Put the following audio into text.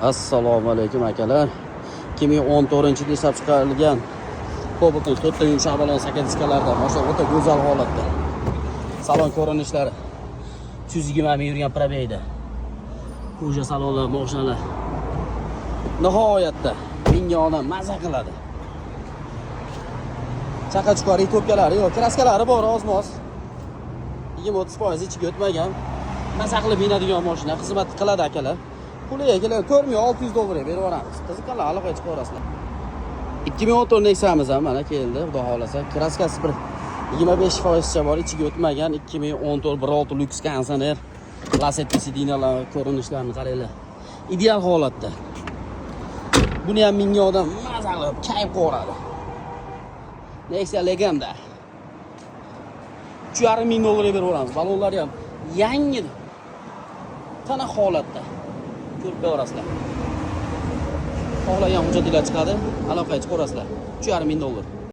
Assalomu alaykum akalar. 2014-yilda ishlab chiqarilgan Cobalt 4 yumshoq balon sakadiskalardan mashina o'ta go'zal holatda. Salon ko'rinishlari 120 ming yurgan probeyda. Kuja salonlar, mashinalar nihoyatda menga odam maza qiladi. Chaqa chuqari to'pkalari yo'q, kraskalari bor oz-moz. 20-30% ichiga o'tmagan. Maza qilib minadigan mashina, xizmat qiladi akalar. Puliga keladi, ko'rmiyor, $600 berib yuboramiz. Qiziqqanlar aloqa chiqib ko'rasizlar. 2014 Nexa'miz ham mana keldi, xudo xolasa. Kraskasi bir 25% bor, ichiga o'tmagan 2014 1.6 Lux konditsioner. Lasetti sidinalar ko'rinishlarini qaranglar. Ideal holatda. Buni ham menga odam maza qilib, kayf ko'radi. Nexa Legenda. $3.5 ming berib yuboramiz. Balonlari ham yangi. Tana holatda. Ko'rib ko'rasizlar. Xohlagan hujjatlar chiqadi, aloqaga chiqarasizlar. $3.5 ming.